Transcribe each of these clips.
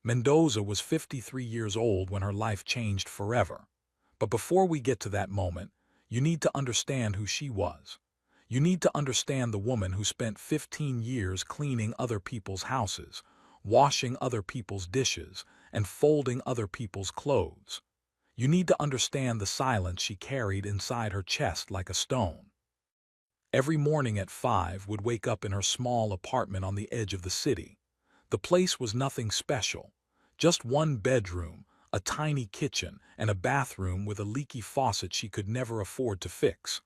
Mendoza was 53 years old when her life changed forever. But before we get to that moment, you need to understand who she was. You need to understand the woman who spent 15 years cleaning other people's houses, washing other people's dishes, and folding other people's clothes. You need to understand the silence she carried inside her chest like a stone. Every morning at 5 would wake up in her small apartment on the edge of the city. The place was nothing special, just one bedroom, a tiny kitchen, and a bathroom with a leaky faucet she could never afford to fix.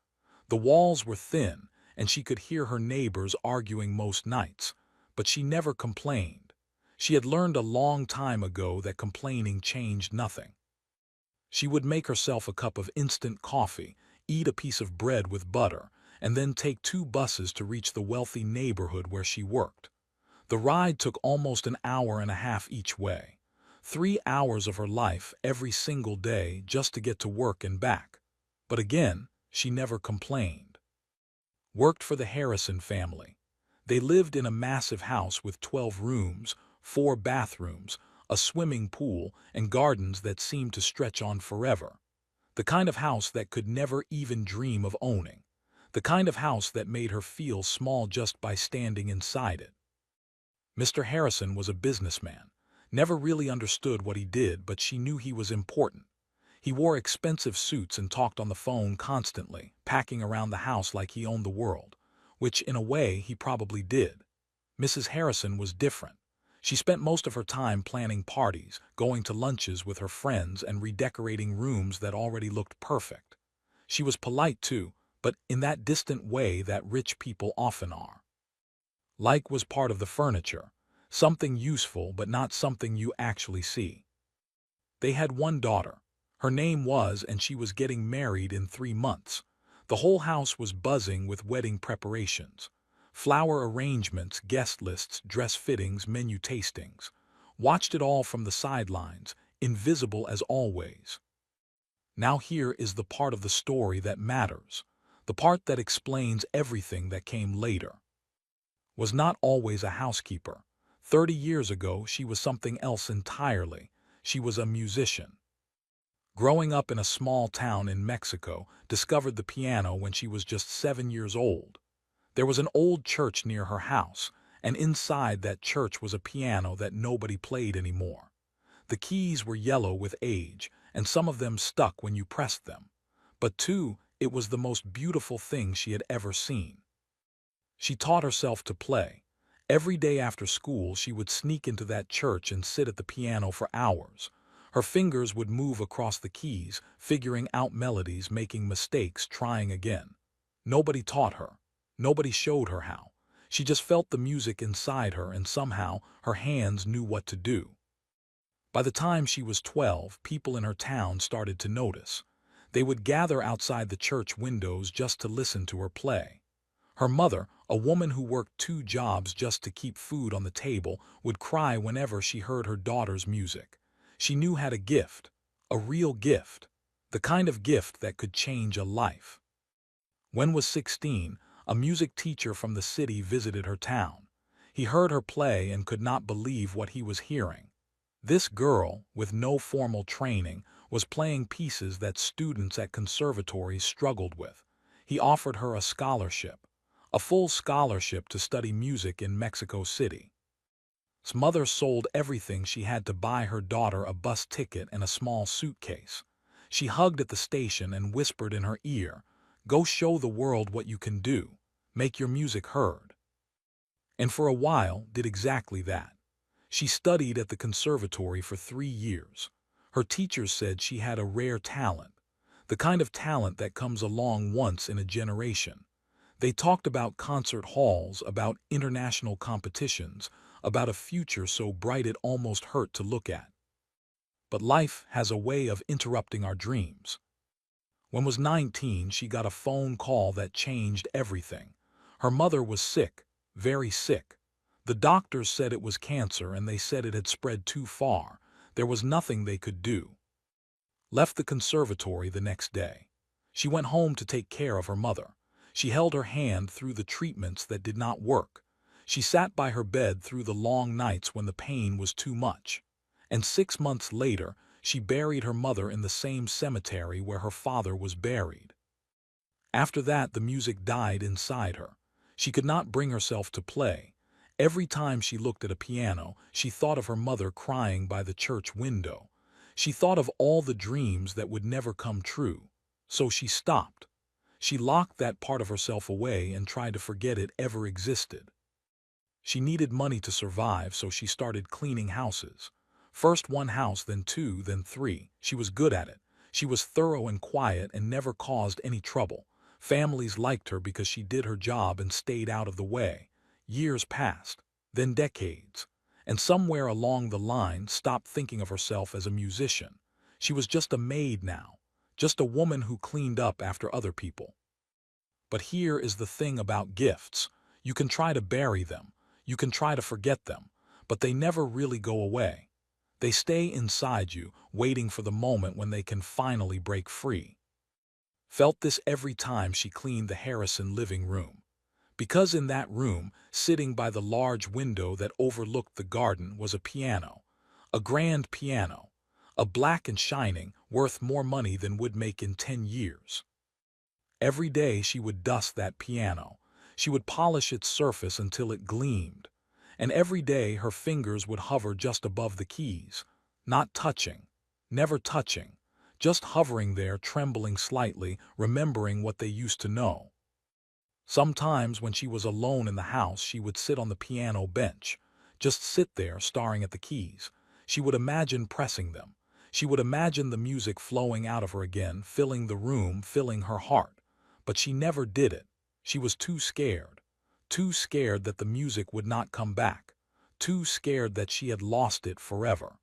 The walls were thin, and she could hear her neighbors arguing most nights, but she never complained. She had learned a long time ago that complaining changed nothing. She would make herself a cup of instant coffee, eat a piece of bread with butter, and then take 2 buses to reach the wealthy neighborhood where she worked. The ride took almost an hour and a half each way. 3 hours of her life every single day just to get to work and back. But again, she never complained. Worked for the Harrison family. They lived in a massive house with 12 rooms, 4 bathrooms, a swimming pool, and gardens that seemed to stretch on forever. The kind of house that could never even dream of owning. The kind of house that made her feel small just by standing inside it. Mr. Harrison was a businessman. Never really understood what he did, but she knew he was important. He wore expensive suits and talked on the phone constantly, packing around the house like he owned the world, which in a way he probably did. Mrs. Harrison was different. She spent most of her time planning parties, going to lunches with her friends, and redecorating rooms that already looked perfect. She was polite too, but in that distant way that rich people often are. Like was part of the furniture, something useful but not something you actually see. They had one daughter. Her name was, and she was getting married in 3 months. The whole house was buzzing with wedding preparations. Flower arrangements, guest lists, dress fittings, menu tastings. Watched it all from the sidelines, invisible as always. Now here is the part of the story that matters, the part that explains everything that came later. Was not always a housekeeper. 30 years ago, she was something else entirely. She was a musician. Growing up in a small town in Mexico, discovered the piano when she was just 7 years old. There was an old church near her house, and inside that church was a piano that nobody played anymore. The keys were yellow with age, and some of them stuck when you pressed them. But too, it was the most beautiful thing she had ever seen. She taught herself to play. Every day after school, she would sneak into that church and sit at the piano for hours. Her fingers would move across the keys, figuring out melodies, making mistakes, trying again. Nobody taught her. Nobody showed her how. She just felt the music inside her, and somehow her hands knew what to do. By the time she was 12, people in her town started to notice. They would gather outside the church windows just to listen to her play. Her mother, a woman who worked 2 jobs just to keep food on the table, would cry whenever she heard her daughter's music. She knew had a gift, a real gift, the kind of gift that could change a life. When was 16, a music teacher from the city visited her town. He heard her play and could not believe what he was hearing. This girl, with no formal training, was playing pieces that students at conservatories struggled with. He offered her a scholarship. A full scholarship to study music in Mexico City. His mother sold everything she had to buy her daughter a bus ticket and a small suitcase. She hugged at the station and whispered in her ear, "Go show the world what you can do. Make your music heard." And for a while did exactly that. She studied at the conservatory for 3 years. Her teachers said she had a rare talent, the kind of talent that comes along once in a generation. They talked about concert halls, about international competitions, about a future so bright it almost hurt to look at. But life has a way of interrupting our dreams. When was 19, she got a phone call that changed everything. Her mother was sick, very sick. The doctors said it was cancer, and they said it had spread too far. There was nothing they could do. Left the conservatory the next day. She went home to take care of her mother. She held her hand through the treatments that did not work. She sat by her bed through the long nights when the pain was too much. And 6 months later, she buried her mother in the same cemetery where her father was buried. After that, the music died inside her. She could not bring herself to play. Every time she looked at a piano, she thought of her mother crying by the church window. She thought of all the dreams that would never come true. So she stopped. She locked that part of herself away and tried to forget it ever existed. She needed money to survive, so she started cleaning houses. First one house, then two, then three. She was good at it. She was thorough and quiet and never caused any trouble. Families liked her because she did her job and stayed out of the way. Years passed, then decades, and somewhere along the line stopped thinking of herself as a musician. She was just a maid now, just a woman who cleaned up after other people. But here is the thing about gifts. You can try to bury them, you can try to forget them, but they never really go away. They stay inside you, waiting for the moment when they can finally break free. Felt this every time she cleaned the Harrison living room. Because in that room, sitting by the large window that overlooked the garden, was a piano. A grand piano. A black and shining, worth more money than would make in 10 years. Every day she would dust that piano. She would polish its surface until it gleamed. And every day her fingers would hover just above the keys. Not touching. Never touching. Just hovering there, trembling slightly, remembering what they used to know. Sometimes when she was alone in the house, she would sit on the piano bench. Just sit there, staring at the keys. She would imagine pressing them. She would imagine the music flowing out of her again, filling the room, filling her heart. But she never did it. She was too scared. Too scared that the music would not come back. Too scared that she had lost it forever.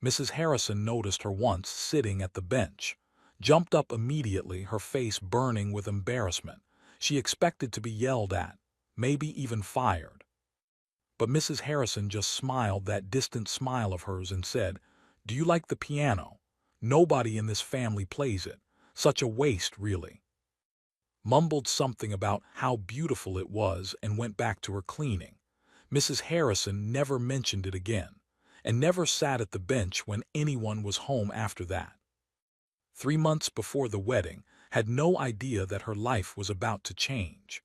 Mrs. Harrison noticed her once sitting at the bench. Jumped up immediately, her face burning with embarrassment. She expected to be yelled at, maybe even fired. But Mrs. Harrison just smiled that distant smile of hers and said, "Do you like the piano? Nobody in this family plays it. Such a waste, really." Mumbled something about how beautiful it was and went back to her cleaning. Mrs. Harrison never mentioned it again, and never sat at the bench when anyone was home after that. 3 months before the wedding, had no idea that her life was about to change.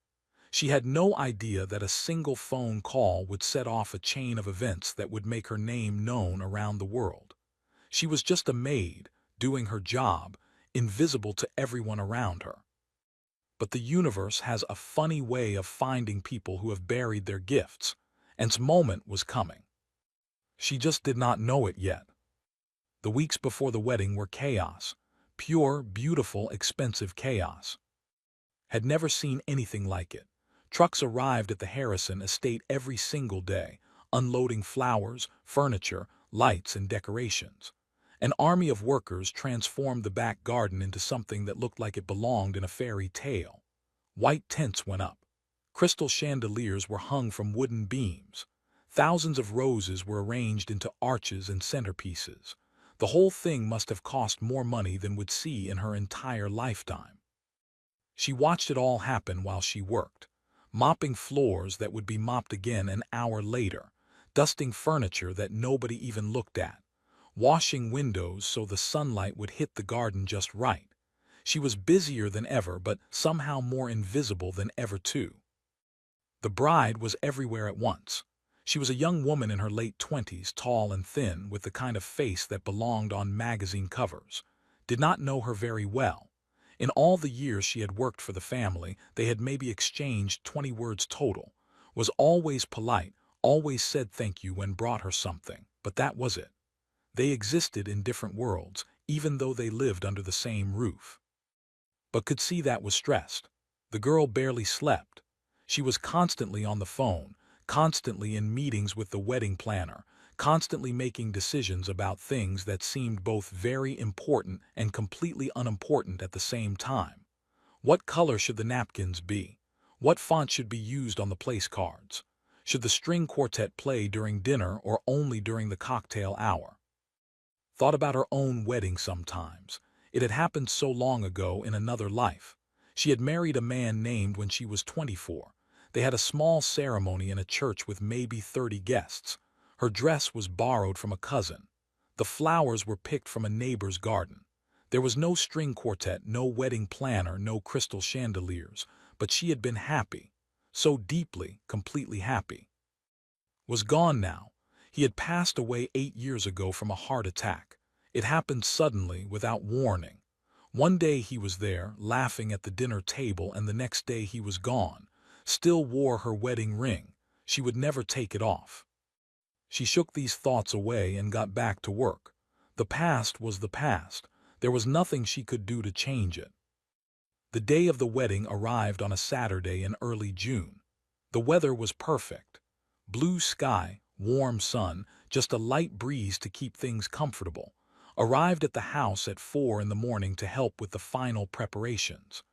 She had no idea that a single phone call would set off a chain of events that would make her name known around the world. She was just a maid, doing her job, invisible to everyone around her. But the universe has a funny way of finding people who have buried their gifts, and its moment was coming. She just did not know it yet. The weeks before the wedding were chaos. Pure, beautiful, expensive chaos. Had never seen anything like it. Trucks arrived at the Harrison estate every single day, unloading flowers, furniture, lights, and decorations. An army of workers transformed the back garden into something that looked like it belonged in a fairy tale. White tents went up. Crystal chandeliers were hung from wooden beams. Thousands of roses were arranged into arches and centerpieces. The whole thing must have cost more money than would see in her entire lifetime. She watched it all happen while she worked, mopping floors that would be mopped again an hour later, dusting furniture that nobody even looked at, washing windows so the sunlight would hit the garden just right. She was busier than ever, but somehow more invisible than ever too. The bride was everywhere at once. She was a young woman in her late 20s, tall and thin, with the kind of face that belonged on magazine covers. Did not know her very well. In all the years she had worked for the family, they had maybe exchanged 20 words total. Was always polite, always said thank you when brought her something, but that was it. They existed in different worlds, even though they lived under the same roof. But could see that was stressed. The girl barely slept. She was constantly on the phone, constantly in meetings with the wedding planner, constantly making decisions about things that seemed both very important and completely unimportant at the same time. What color should the napkins be? What font should be used on the place cards? Should the string quartet play during dinner or only during the cocktail hour? Thought about her own wedding sometimes. It had happened so long ago in another life. She had married a man named when she was 24. They had a small ceremony in a church with maybe 30 guests. Her dress was borrowed from a cousin. The flowers were picked from a neighbor's garden. There was no string quartet, no wedding planner, no crystal chandeliers, but she had been happy, so deeply, completely happy. Was gone now. He had passed away 8 years ago from a heart attack. It happened suddenly, without warning. One day he was there, laughing at the dinner table, and the next day he was gone. Still wore her wedding ring. She would never take it off. She shook these thoughts away and got back to work. The past was the past. There was nothing she could do to change it. The day of the wedding arrived on a Saturday in early June. The weather was perfect. Blue sky, warm sun, just a light breeze to keep things comfortable. Arrived at the house at 4 in the morning to help with the final preparations.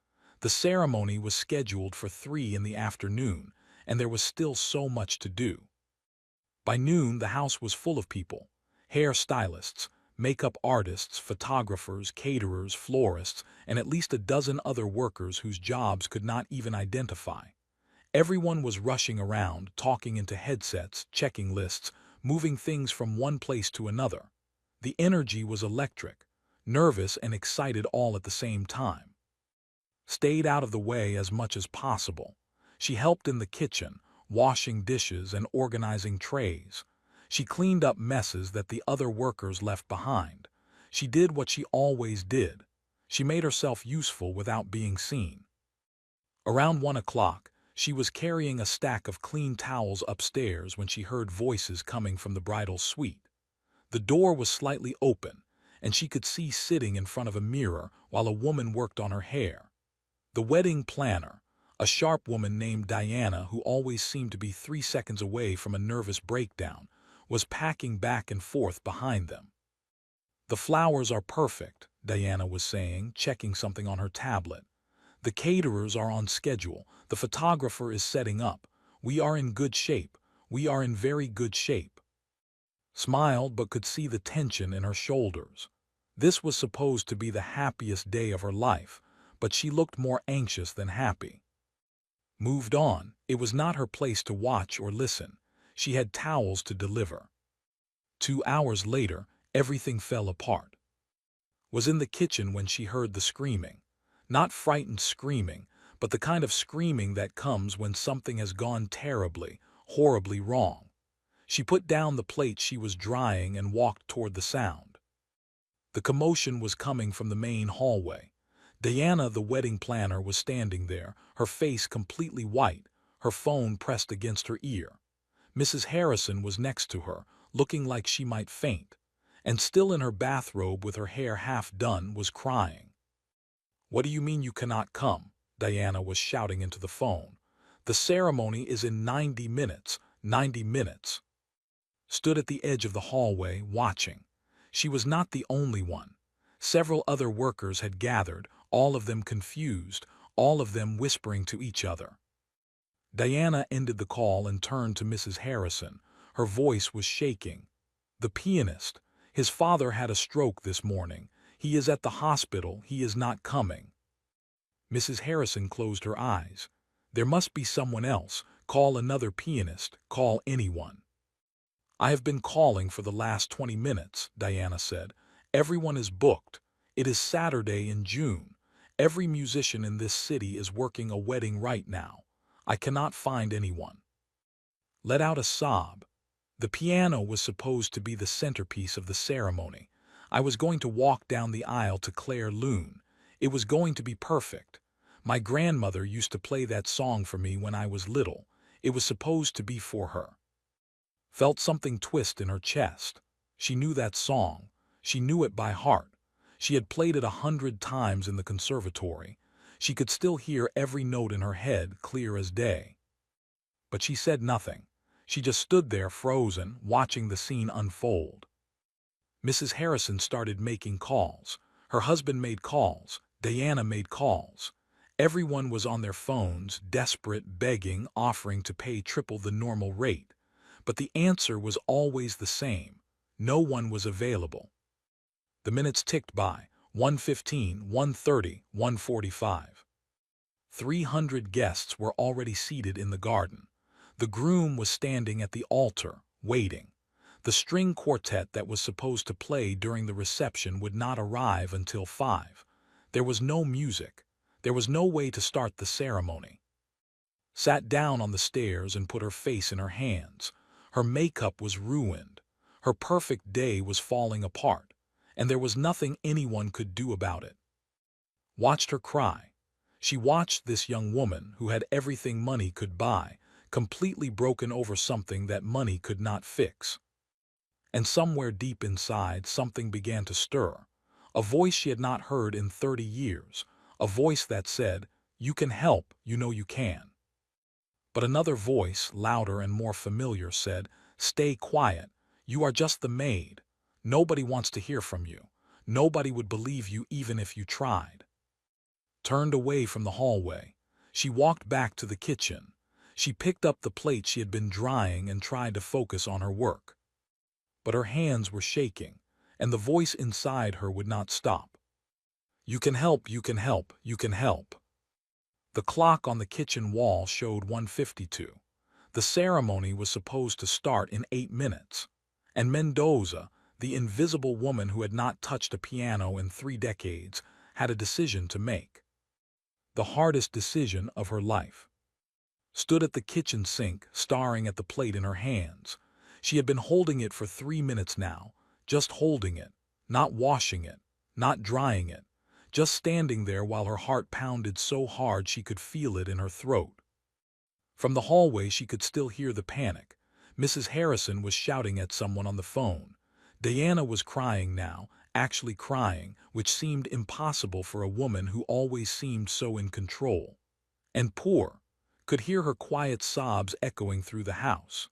The ceremony was scheduled for 3 in the afternoon, and there was still so much to do. By noon, the house was full of people: hair stylists, makeup artists, photographers, caterers, florists, and at least a dozen other workers whose jobs could not even identify. Everyone was rushing around, talking into headsets, checking lists, moving things from one place to another. The energy was electric, nervous and excited all at the same time. Stayed out of the way as much as possible. She helped in the kitchen, washing dishes and organizing trays. She cleaned up messes that the other workers left behind. She did what she always did. She made herself useful without being seen. Around 1 o'clock, she was carrying a stack of clean towels upstairs when she heard voices coming from the bridal suite. The door was slightly open, and she could see sitting in front of a mirror while a woman worked on her hair. The wedding planner, a sharp woman named Diana who always seemed to be 3 seconds away from a nervous breakdown, was packing back and forth behind them. "The flowers are perfect," Diana was saying, checking something on her tablet. "The caterers are on schedule. The photographer is setting up. We are in good shape. We are in very good shape." Smiled but could see the tension in her shoulders. This was supposed to be the happiest day of her life, but she looked more anxious than happy. Moved on. It was not her place to watch or listen. She had towels to deliver. 2 hours later, everything fell apart. Was in the kitchen when she heard the screaming. Not frightened screaming, but the kind of screaming that comes when something has gone terribly, horribly wrong. She put down the plate she was drying and walked toward the sound. The commotion was coming from the main hallway. Diana, the wedding planner, was standing there, her face completely white, her phone pressed against her ear. Mrs. Harrison was next to her, looking like she might faint, and still in her bathrobe with her hair half done, was crying. "What do you mean you cannot come?" Diana was shouting into the phone. "The ceremony is in 90 minutes, 90 minutes." Stood at the edge of the hallway, watching. She was not the only one. Several other workers had gathered, all of them confused, all of them whispering to each other. Diana ended the call and turned to Mrs. Harrison. Her voice was shaking. "The pianist. His father had a stroke this morning. He is at the hospital. He is not coming." Mrs. Harrison closed her eyes. "There must be someone else. Call another pianist. Call anyone." "I have been calling for the last 20 minutes, Diana said. "Everyone is booked. It is Saturday in June. Every musician in this city is working a wedding right now. I cannot find anyone." Let out a sob. The piano was supposed to be the centerpiece of the ceremony. I was going to walk down the aisle to Claire Loon. It was going to be perfect. My grandmother used to play that song for me when I was little. It was supposed to be for her. Felt something twist in her chest. She knew that song. She knew it by heart. She had played it 100 times in the conservatory. She could still hear every note in her head, clear as day. But she said nothing. She just stood there frozen, watching the scene unfold. Mrs. Harrison started making calls. Her husband made calls. Diana made calls. Everyone was on their phones, desperate, begging, offering to pay triple the normal rate. But the answer was always the same. No one was available. The minutes ticked by. 1:15, 1:30, 1:45. 300 guests were already seated in the garden. The groom was standing at the altar, waiting. The string quartet that was supposed to play during the reception would not arrive until 5. There was no music. There was no way to start the ceremony. Sat down on the stairs and put her face in her hands. Her makeup was ruined. Her perfect day was falling apart, and there was nothing anyone could do about it. Watched her cry. She watched this young woman who had everything money could buy, completely broken over something that money could not fix. And somewhere deep inside, something began to stir. A voice she had not heard in 30 years. A voice that said, "You can help, you know you can." But another voice, louder and more familiar, said, "Stay quiet. You are just the maid. Nobody wants to hear from you. Nobody would believe you even if you tried." Turned away from the hallway. She walked back to the kitchen. She picked up the plate she had been drying and tried to focus on her work. But her hands were shaking, and the voice inside her would not stop. "You can help, you can help, you can help." The clock on the kitchen wall showed 1:52. The ceremony was supposed to start in 8 minutes. And Mendoza, the invisible woman who had not touched a piano in 3 decades, had a decision to make. The hardest decision of her life. Stood at the kitchen sink, staring at the plate in her hands. She had been holding it for 3 minutes now, just holding it, not washing it, not drying it, just standing there while her heart pounded so hard she could feel it in her throat. From the hallway she could still hear the panic. Mrs. Harrison was shouting at someone on the phone. Diana was crying now, actually crying, which seemed impossible for a woman who always seemed so in control. And poor could hear her quiet sobs echoing through the house.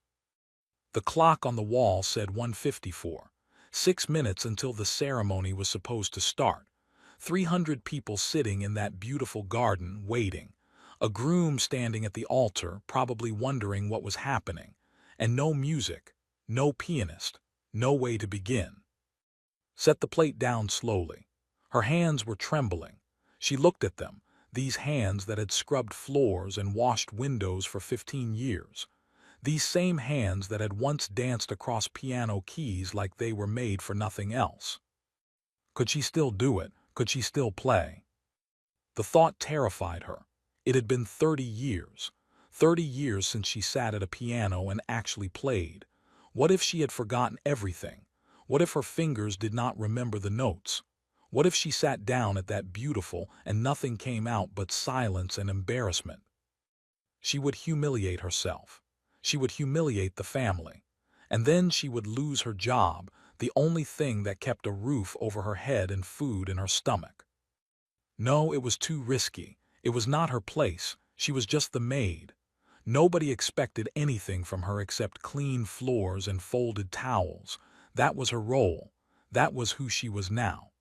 The clock on the wall said 1:54. 6 minutes until the ceremony was supposed to start. 300 people sitting in that beautiful garden, waiting. A groom standing at the altar, probably wondering what was happening. And no music, no pianist, no way to begin. Set the plate down slowly. Her hands were trembling. She looked at them, these hands that had scrubbed floors and washed windows for 15 years. These same hands that had once danced across piano keys like they were made for nothing else. Could she still do it? Could she still play? The thought terrified her. It had been 30 years. 30 years since she sat at a piano and actually played. What if she had forgotten everything? What if her fingers did not remember the notes? What if she sat down at that beautiful and nothing came out but silence and embarrassment? She would humiliate herself. She would humiliate the family. And then she would lose her job, the only thing that kept a roof over her head and food in her stomach. No, it was too risky. It was not her place. She was just the maid. Nobody expected anything from her except clean floors and folded towels. That was her role. That was who she was now.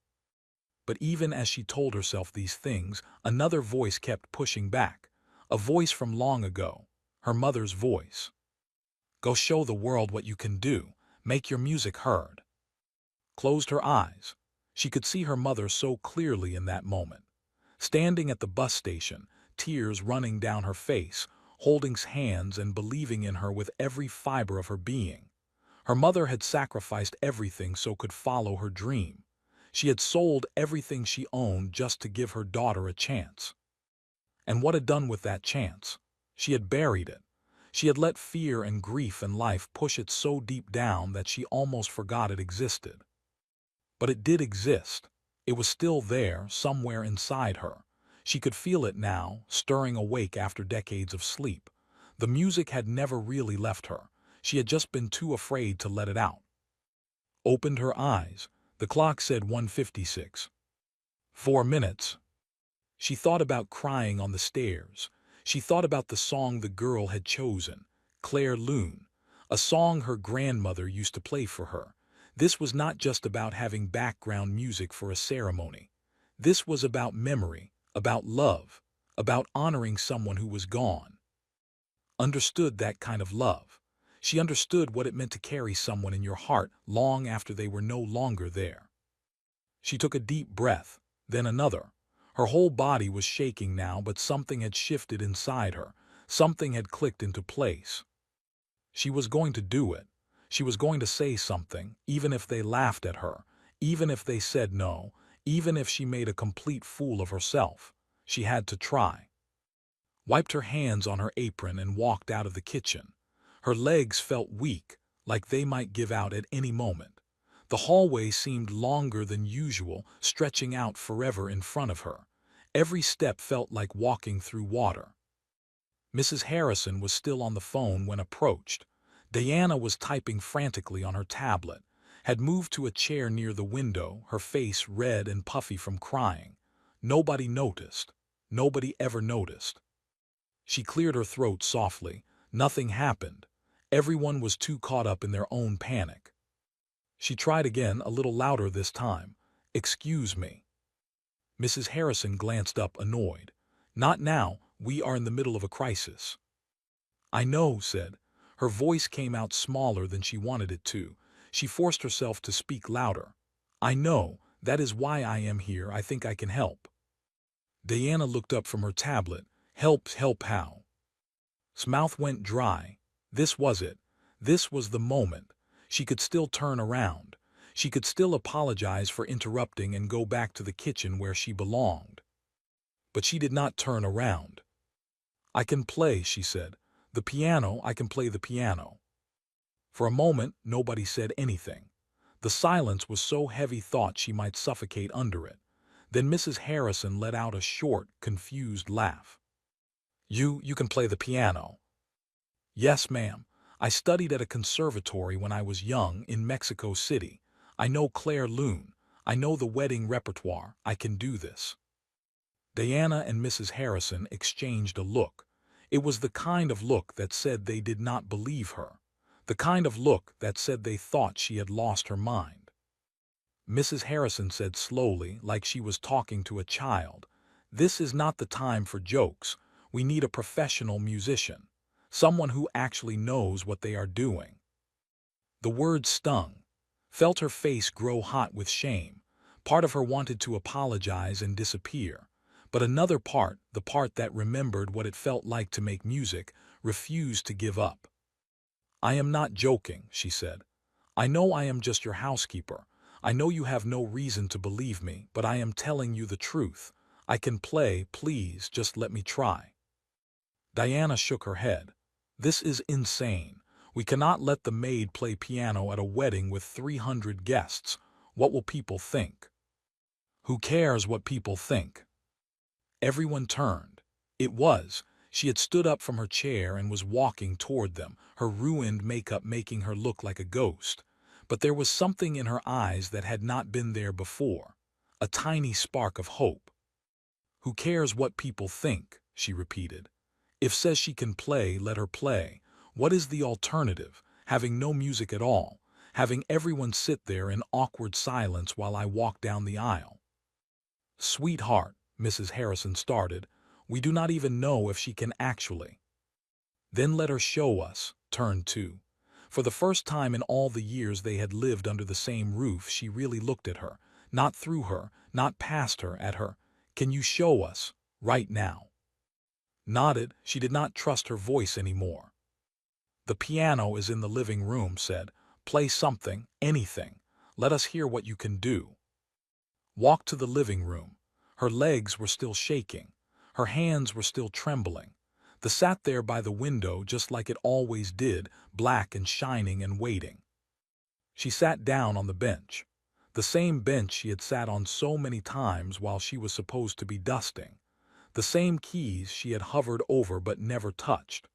But even as she told herself these things, another voice kept pushing back. A voice from long ago. Her mother's voice. "Go show the world what you can do. Make your music heard." Closed her eyes. She could see her mother so clearly in that moment. Standing at the bus station, tears running down her face, holding hands and believing in her with every fiber of her being. Her mother had sacrificed everything so could follow her dream. She had sold everything she owned just to give her daughter a chance. And what had done with that chance? She had buried it. She had let fear and grief and life push it so deep down that she almost forgot it existed. But it did exist. It was still there, somewhere inside her. She could feel it now, stirring awake after decades of sleep. The music had never really left her. She had just been too afraid to let it out. Opened her eyes. The clock said 1:56. 4 minutes. She thought about crying on the stairs. She thought about the song the girl had chosen, Claire Loon, a song her grandmother used to play for her. This was not just about having background music for a ceremony. This was about memory, about love, about honoring someone who was gone. Understood that kind of love. She understood what it meant to carry someone in your heart long after they were no longer there. She took a deep breath, then another. Her whole body was shaking now, but something had shifted inside her. Something had clicked into place. She was going to do it. She was going to say something, even if they laughed at her, even if they said no, even if she made a complete fool of herself. She had to try. Wiped her hands on her apron and walked out of the kitchen. Her legs felt weak, like they might give out at any moment. The hallway seemed longer than usual, stretching out forever in front of her. Every step felt like walking through water. Mrs. Harrison was still on the phone when approached. Diana was typing frantically on her tablet, had moved to a chair near the window, her face red and puffy from crying. Nobody noticed. Nobody ever noticed. She cleared her throat softly. Nothing happened. Everyone was too caught up in their own panic. She tried again, a little louder this time. "Excuse me." Mrs. Harrison glanced up, annoyed. "Not now. We are in the middle of a crisis." "I know," said. Her voice came out smaller than she wanted it to. She forced herself to speak louder. "I know. That is why I am here. I think I can help." Diana looked up from her tablet. Help how?" His mouth went dry. This was it. This was the moment. She could still turn around. She could still apologize for interrupting and go back to the kitchen where she belonged. But she did not turn around. "I can play," she said. "The piano, I can play the piano." For a moment, nobody said anything. The silence was so heavy thought she might suffocate under it. Then Mrs. Harrison let out a short, confused laugh. You can play the piano?" "Yes, ma'am. I studied at a conservatory when I was young in Mexico City. I know Claire Lune. I know the wedding repertoire. I can do this." Diana and Mrs. Harrison exchanged a look. It was the kind of look that said they did not believe her. The kind of look that said they thought she had lost her mind. Mrs. Harrison said slowly, like she was talking to a child, "This is not the time for jokes. We need a professional musician. Someone who actually knows what they are doing." The words stung. Felt her face grow hot with shame. Part of her wanted to apologize and disappear. But another part, the part that remembered what it felt like to make music, refused to give up. "I am not joking," she said. "I know I am just your housekeeper. I know you have no reason to believe me, but I am telling you the truth. I can play, please, just let me try." Diana shook her head. "This is insane. We cannot let the maid play piano at a wedding with 300 guests. What will people think?" "Who cares what people think?" Everyone turned. She had stood up from her chair and was walking toward them, her ruined makeup making her look like a ghost. But there was something in her eyes that had not been there before. A tiny spark of hope. "Who cares what people think?" she repeated. "If says she can play, let her play. What is the alternative? Having no music at all. Having everyone sit there in awkward silence while I walk down the aisle." "Sweetheart," Mrs. Harrison started, "we do not even know if she can actually." "Then let her show us." Turn 2. For the first time in all the years they had lived under the same roof, she really looked at her, not through her, not past her, at her. "Can you show us, right now?" Nodded. She did not trust her voice anymore. "The piano is in the living room," said. "Play something, anything. Let us hear what you can do." Walked to the living room. Her legs were still shaking. Her hands were still trembling. Sat there by the window just like it always did, black and shining and waiting. She sat down on the bench. The same bench she had sat on so many times while she was supposed to be dusting. The same keys she had hovered over but never touched.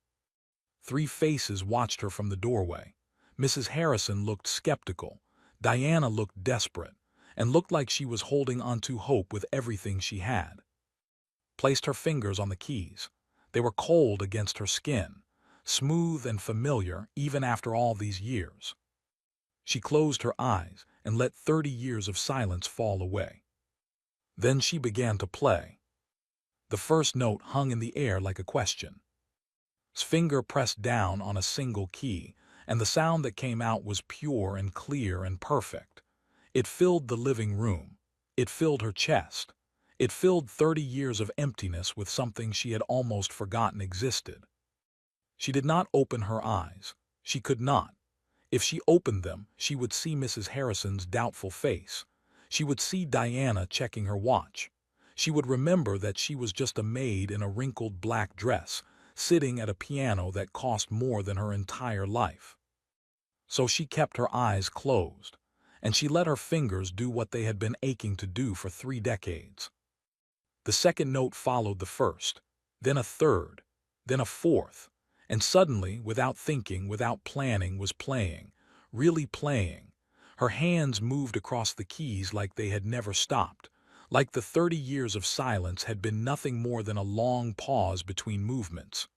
3 faces watched her from the doorway. Mrs. Harrison looked skeptical. Diana looked desperate, and looked like she was holding on to hope with everything she had. Placed her fingers on the keys. They were cold against her skin, smooth and familiar even after all these years. She closed her eyes and let 30 years of silence fall away. Then she began to play. The first note hung in the air like a question. His finger pressed down on a single key, and the sound that came out was pure and clear and perfect. It filled the living room. It filled her chest. It filled 30 years of emptiness with something she had almost forgotten existed. She did not open her eyes. She could not. If she opened them, she would see Mrs. Harrison's doubtful face. She would see Diana checking her watch. She would remember that she was just a maid in a wrinkled black dress, sitting at a piano that cost more than her entire life. So she kept her eyes closed, and she let her fingers do what they had been aching to do for 3 decades. The second note followed the first, then a third, then a fourth, and suddenly, without thinking, without planning, was playing, really playing. Her hands moved across the keys like they had never stopped, like the 30 years of silence had been nothing more than a long pause between movements.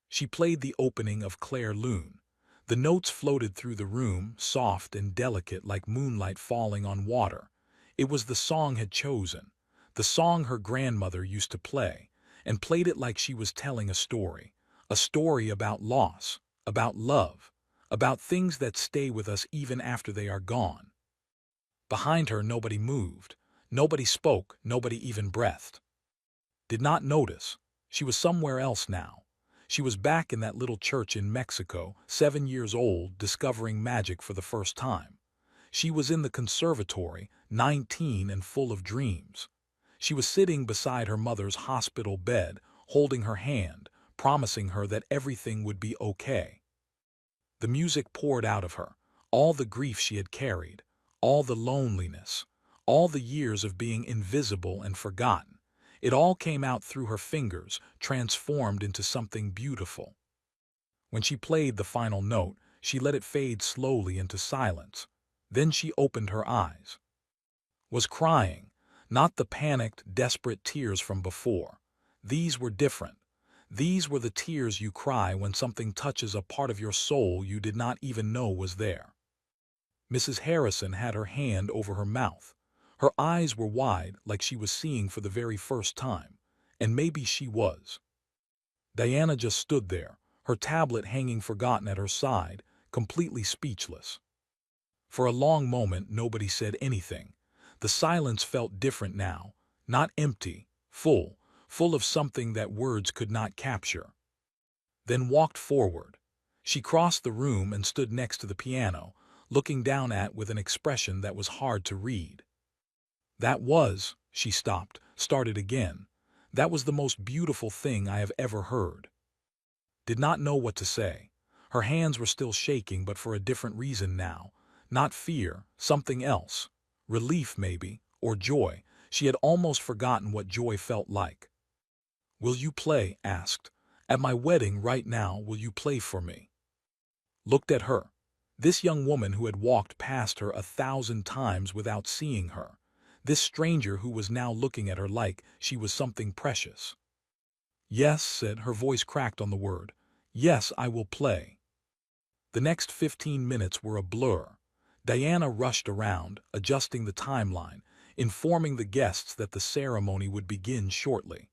She played the opening of Claire Lune. The notes floated through the room, soft and delicate like moonlight falling on water. It was the song had chosen, the song her grandmother used to play, and played it like she was telling a story about loss, about love, about things that stay with us even after they are gone. Behind her nobody moved, nobody spoke, nobody even breathed. Did not notice. She was somewhere else now. She was back in that little church in Mexico, 7 years old, discovering magic for the first time. She was in the conservatory, 19 and full of dreams. She was sitting beside her mother's hospital bed, holding her hand, promising her that everything would be okay. The music poured out of her, all the grief she had carried, all the loneliness, all the years of being invisible and forgotten. It all came out through her fingers, transformed into something beautiful. When she played the final note, she let it fade slowly into silence. Then she opened her eyes. Was crying, not the panicked, desperate tears from before. These were different. These were the tears you cry when something touches a part of your soul you did not even know was there. Mrs. Harrison had her hand over her mouth. Her eyes were wide, like she was seeing for the very first time. And maybe she was. Diana just stood there, her tablet hanging forgotten at her side, completely speechless. For a long moment nobody said anything. The silence felt different now, not empty, full of something that words could not capture. Then walked forward. She crossed the room and stood next to the piano, looking down at with an expression that was hard to read. She stopped, started again. That was the most beautiful thing I have ever heard. Did not know what to say. Her hands were still shaking, but for a different reason now. Not fear, something else. Relief, maybe, or joy. She had almost forgotten what joy felt like. "Will you play?" asked. "At my wedding right now, will you play for me?" Looked at her. This young woman who had walked past her 1,000 times without seeing her. This stranger who was now looking at her like she was something precious. "Yes," said, her voice cracked on the word. "Yes, I will play." The next 15 minutes were a blur. Diana rushed around, adjusting the timeline, informing the guests that the ceremony would begin shortly.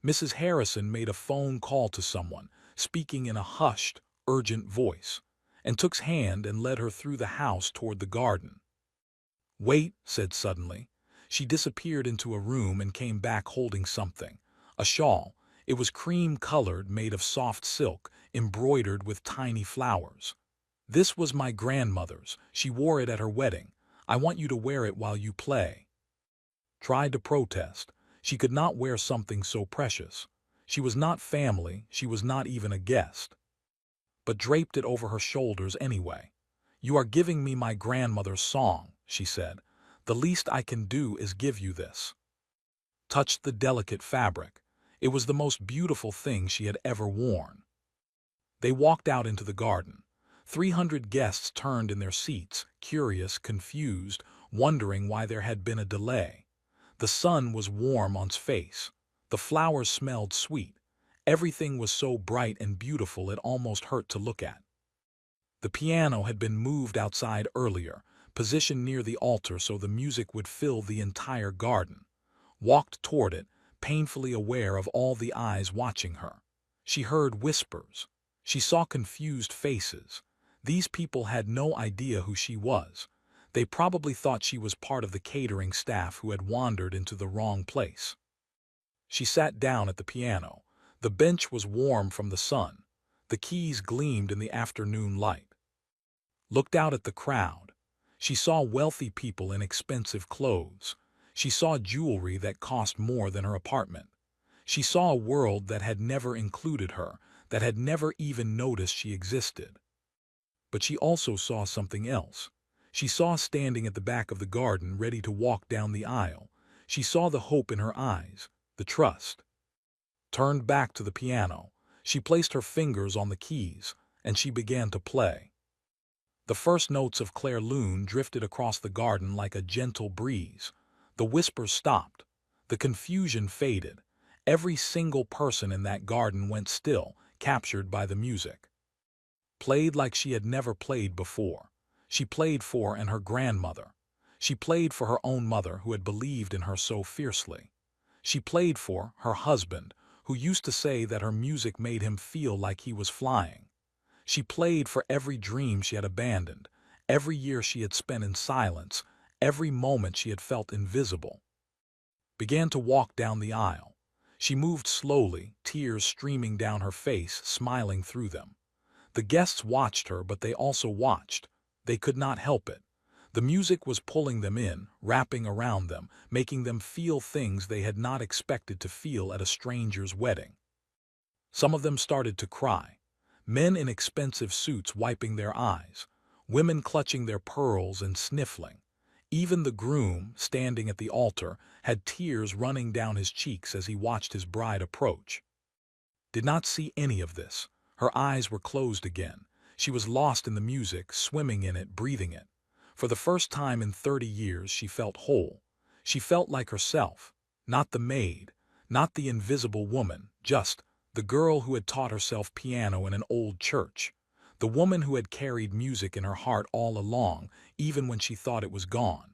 Mrs. Harrison made a phone call to someone, speaking in a hushed, urgent voice, and took's hand and led her through the house toward the garden. "Wait," said suddenly. She disappeared into a room and came back holding something. A shawl. It was cream-colored, made of soft silk, embroidered with tiny flowers. "This was my grandmother's. She wore it at her wedding. I want you to wear it while you play." Tried to protest. She could not wear something so precious. She was not family, she was not even a guest. But draped it over her shoulders anyway. "You are giving me my grandmother's song," she said. "The least I can do is give you this." Touched the delicate fabric. It was the most beautiful thing she had ever worn. They walked out into the garden. 300 guests turned in their seats, curious, confused, wondering why there had been a delay. The sun was warm on its face. The flowers smelled sweet. Everything was so bright and beautiful it almost hurt to look at. The piano had been moved outside earlier, positioned near the altar so the music would fill the entire garden. Walked toward it, painfully aware of all the eyes watching her. She heard whispers. She saw confused faces. These people had no idea who she was. They probably thought she was part of the catering staff who had wandered into the wrong place. She sat down at the piano. The bench was warm from the sun. The keys gleamed in the afternoon light. looked out at the crowd. She saw wealthy people in expensive clothes. She saw jewelry that cost more than her apartment. She saw a world that had never included her, that had never even noticed she existed. But she also saw something else. She saw standing at the back of the garden, ready to walk down the aisle. She saw the hope in her eyes, the trust. Turned back to the piano, she placed her fingers on the keys, and she began to play. The first notes of Claire Lune drifted across the garden like a gentle breeze. The whispers stopped. The confusion faded. Every single person in that garden went still, captured by the music. Played like she had never played before. She played for and her grandmother. She played for her own mother who had believed in her so fiercely. She played for her husband, who used to say that her music made him feel like he was flying. She played for every dream she had abandoned, every year she had spent in silence, every moment she had felt invisible. Began to walk down the aisle. She moved slowly, tears streaming down her face, smiling through them. The guests watched her, but they also watched. They could not help it. The music was pulling them in, wrapping around them, making them feel things they had not expected to feel at a stranger's wedding. Some of them started to cry. Men in expensive suits wiping their eyes, women clutching their pearls and sniffling. Even the groom, standing at the altar, had tears running down his cheeks as he watched his bride approach. Did not see any of this. Her eyes were closed again. She was lost in the music, swimming in it, breathing it. For the first time in 30 years, she felt whole. She felt like herself, not the maid, not the invisible woman, just the girl who had taught herself piano in an old church, the woman who had carried music in her heart all along, even when she thought it was gone.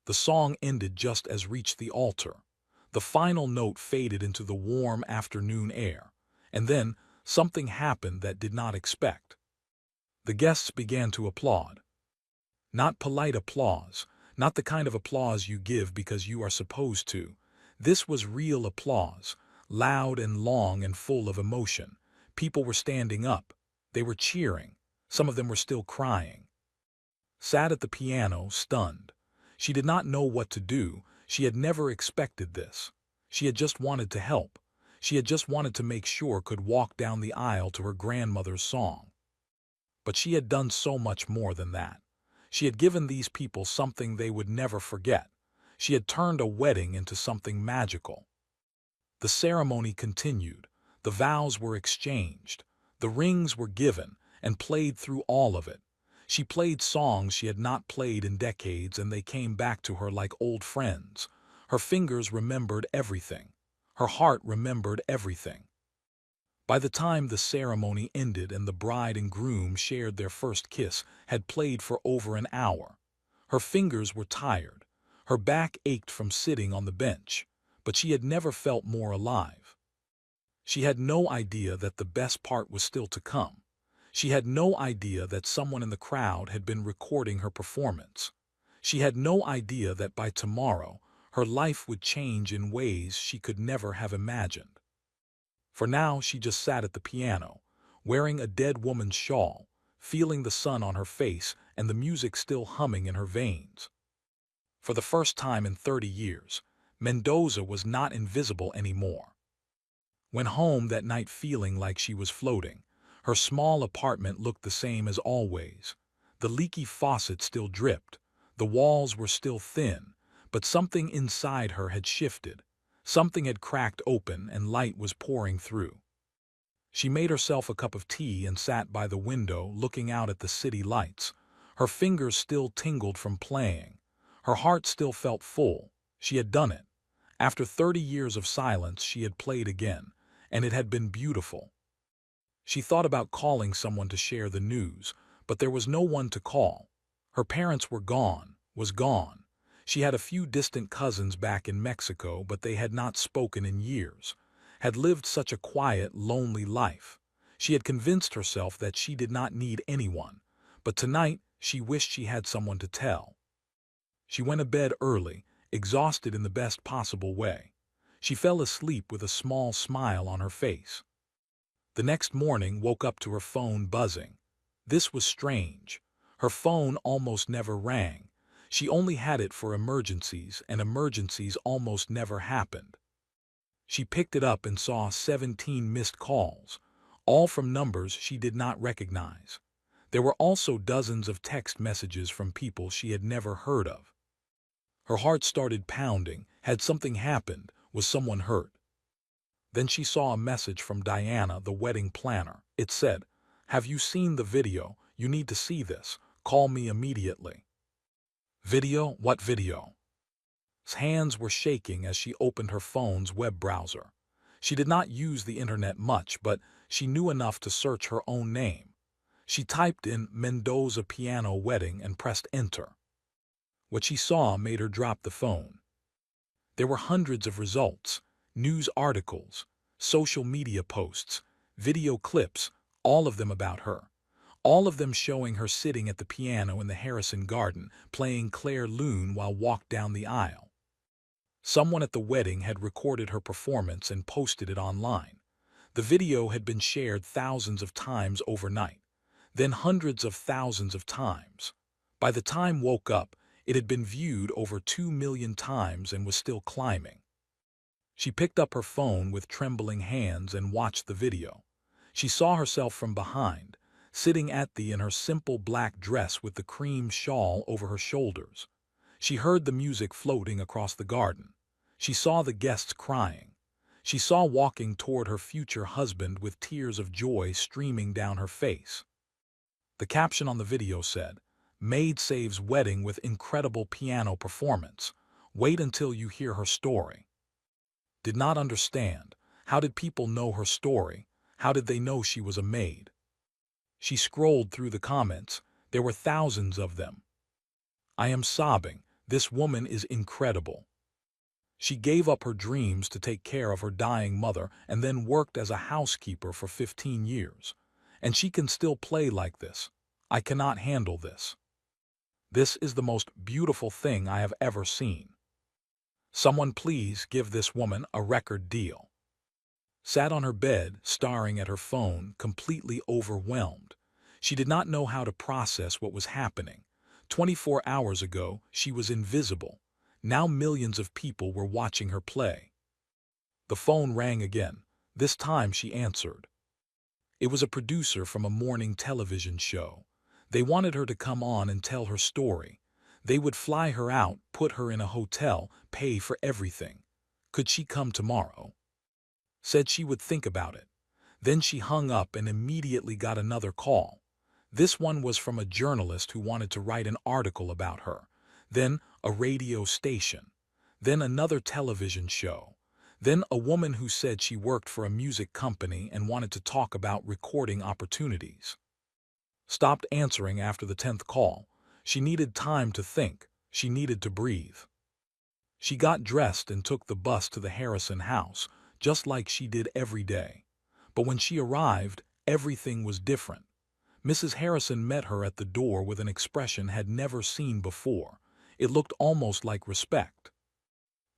The song ended just as reached the altar. The final note faded into the warm afternoon air, and then something happened that did not expect. The guests began to applaud. Not polite applause, not the kind of applause you give because you are supposed to. This was real applause, loud and long and full of emotion. People were standing up. They were cheering. Some of them were still crying. Sat at the piano, stunned. She did not know what to do. She had never expected this. She had just wanted to help. She had just wanted to make sure could walk down the aisle to her grandmother's song. But she had done so much more than that. She had given these people something they would never forget. She had turned a wedding into something magical. The ceremony continued. The vows were exchanged. The rings were given and played through all of it. She played songs she had not played in decades, and they came back to her like old friends. Her fingers remembered everything. Her heart remembered everything. By the time the ceremony ended and the bride and groom shared their first kiss, had played for over an hour. Her fingers were tired. Her back ached from sitting on the bench, but she had never felt more alive. She had no idea that the best part was still to come. She had no idea that someone in the crowd had been recording her performance. She had no idea that by tomorrow her life would change in ways she could never have imagined. For now she just sat at the piano, wearing a dead woman's shawl, feeling the sun on her face and the music still humming in her veins. For the first time in 30 years, Mendoza was not invisible anymore. Went home that night feeling like she was floating. Her small apartment looked the same as always. The leaky faucet still dripped. The walls were still thin, but something inside her had shifted. Something had cracked open and light was pouring through. She made herself a cup of tea and sat by the window looking out at the city lights. Her fingers still tingled from playing. Her heart still felt full. She had done it. After 30 years of silence, she had played again, and it had been beautiful. She thought about calling someone to share the news, but there was no one to call. Her parents were gone, was gone. She had a few distant cousins back in Mexico, but they had not spoken in years, had lived such a quiet, lonely life. She had convinced herself that she did not need anyone, but tonight she wished she had someone to tell. She went to bed early, exhausted in the best possible way. She fell asleep with a small smile on her face. The next morning woke up to her phone buzzing. This was strange. Her phone almost never rang. She only had it for emergencies, and emergencies almost never happened. She picked it up and saw 17 missed calls, all from numbers she did not recognize. There were also dozens of text messages from people she had never heard of. Her heart started pounding. Had something happened? Was someone hurt? Then she saw a message from Diana, the wedding planner. It said, "Have you seen the video? You need to see this. Call me immediately." Video? What video? His hands were shaking as she opened her phone's web browser. She did not use the internet much, but she knew enough to search her own name. She typed in Mendoza piano wedding and pressed enter. What she saw made her drop the phone. There were hundreds of results, news articles, social media posts, video clips, all of them about her. All of them showing her sitting at the piano in the Harrison garden, playing Claire Loon while walked down the aisle. Someone at the wedding had recorded her performance and posted it online. The video had been shared thousands of times overnight, then hundreds of thousands of times. By the time woke up, it had been viewed over 2 million times and was still climbing. She picked up her phone with trembling hands and watched the video. She saw herself from behind, sitting in her simple black dress with the cream shawl over her shoulders. She heard the music floating across the garden. She saw the guests crying. She saw walking toward her future husband with tears of joy streaming down her face. The caption on the video said, "Maid saves wedding with incredible piano performance. Wait until you hear her story." Did not understand. How did people know her story? How did they know she was a maid? She scrolled through the comments. There were thousands of them. "I am sobbing. This woman is incredible. She gave up her dreams to take care of her dying mother and then worked as a housekeeper for 15 years. And she can still play like this. I cannot handle this. This is the most beautiful thing I have ever seen. Someone please give this woman a record deal." Sat on her bed, staring at her phone, completely overwhelmed. She did not know how to process what was happening. 24 hours ago, she was invisible. Now millions of people were watching her play. The phone rang again. This time she answered. It was a producer from a morning television show. They wanted her to come on and tell her story. They would fly her out, put her in a hotel, pay for everything. Could she come tomorrow? Said she would think about it. Then she hung up and immediately got another call. This one was from a journalist who wanted to write an article about her. Then a radio station. Then another television show. Then a woman who said she worked for a music company and wanted to talk about recording opportunities. Stopped answering after the 10th call. She needed time to think. She needed to breathe. She got dressed and took the bus to the Harrison house, just like she did every day. But when she arrived, everything was different. Mrs. Harrison met her at the door with an expression had never seen before. It looked almost like respect.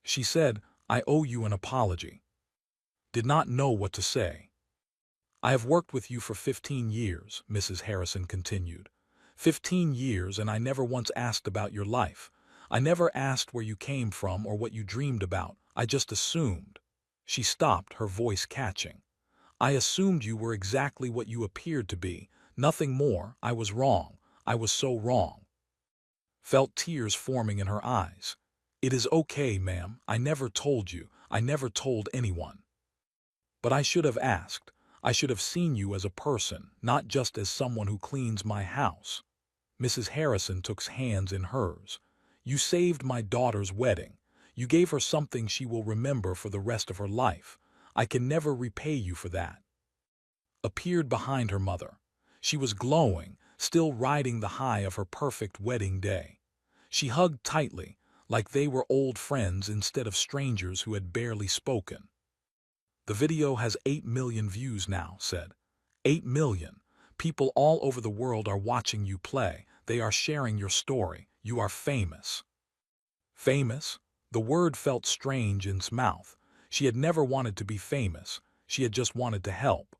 She said, "I owe you an apology." Did not know what to say. "I have worked with you for 15 years, Mrs. Harrison continued. 15 years, and I never once asked about your life. I never asked where you came from or what you dreamed about. I just assumed." She stopped, her voice catching. "I assumed you were exactly what you appeared to be. Nothing more. I was wrong. I was so wrong." Felt tears forming in her eyes. "It is okay, ma'am. I never told you. I never told anyone. But I should have asked. I should have seen you as a person, not just as someone who cleans my house." Mrs. Harrison took hands in hers. "You saved my daughter's wedding. You gave her something she will remember for the rest of her life. I can never repay you for that." Appeared behind her mother. She was glowing, still riding the high of her perfect wedding day. She hugged tightly, like they were old friends instead of strangers who had barely spoken. "The video has 8 million views now," said. 8 million. People all over the world are watching you play. They are sharing your story. You are famous." Famous? The word felt strange in his mouth. She had never wanted to be famous. She had just wanted to help.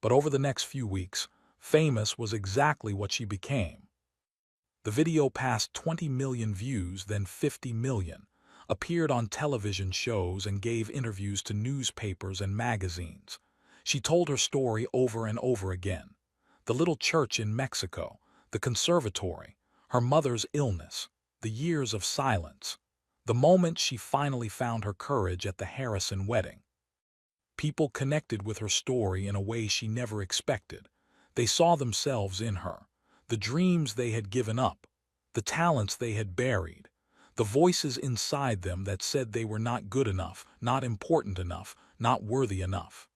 But over the next few weeks, famous was exactly what she became. The video passed 20 million views, then 50 million, appeared on television shows and gave interviews to newspapers and magazines. She told her story over and over again. The little church in Mexico, the conservatory, her mother's illness, the years of silence, the moment she finally found her courage at the Harrison wedding. People connected with her story in a way she never expected. They saw themselves in her, the dreams they had given up, the talents they had buried, the voices inside them that said they were not good enough, not important enough, not worthy enough.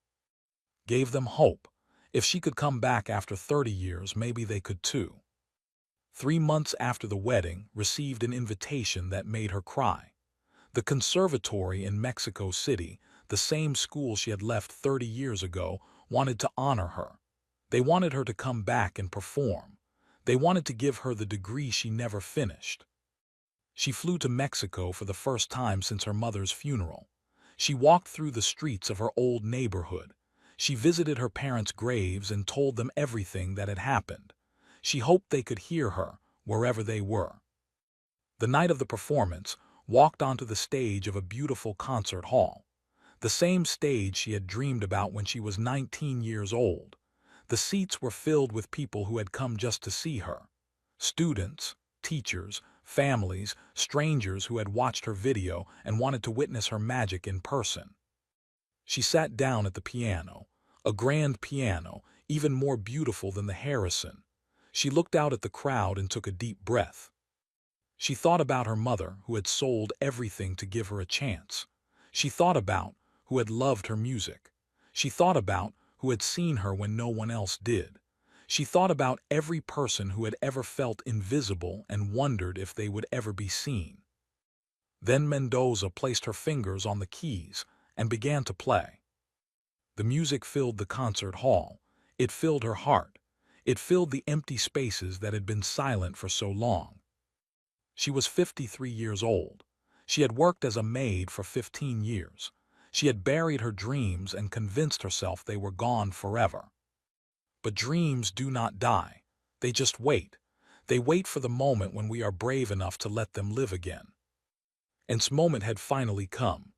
Gave them hope. If she could come back after 30 years, maybe they could too. 3 months after the wedding, received an invitation that made her cry. The conservatory in Mexico City, the same school she had left 30 years ago, wanted to honor her. They wanted her to come back and perform. They wanted to give her the degree she never finished. She flew to Mexico for the first time since her mother's funeral. She walked through the streets of her old neighborhood. She visited her parents' graves and told them everything that had happened. She hoped they could hear her, wherever they were. The night of the performance, walked onto the stage of a beautiful concert hall. The same stage she had dreamed about when she was 19 years old. The seats were filled with people who had come just to see her. Students, teachers, families, strangers who had watched her video and wanted to witness her magic in person. She sat down at the piano, a grand piano, even more beautiful than the Harrison. She looked out at the crowd and took a deep breath. She thought about her mother, who had sold everything to give her a chance. She thought about who had loved her music. She thought about who had seen her when no one else did. She thought about every person who had ever felt invisible and wondered if they would ever be seen. Then Mendoza placed her fingers on the keys and began to play. The music filled the concert hall. It filled her heart. It filled the empty spaces that had been silent for so long. She was 53 years old. She had worked as a maid for 15 years. She had buried her dreams and convinced herself they were gone forever. But dreams do not die. They just wait. They wait for the moment when we are brave enough to let them live again. And this moment had finally come.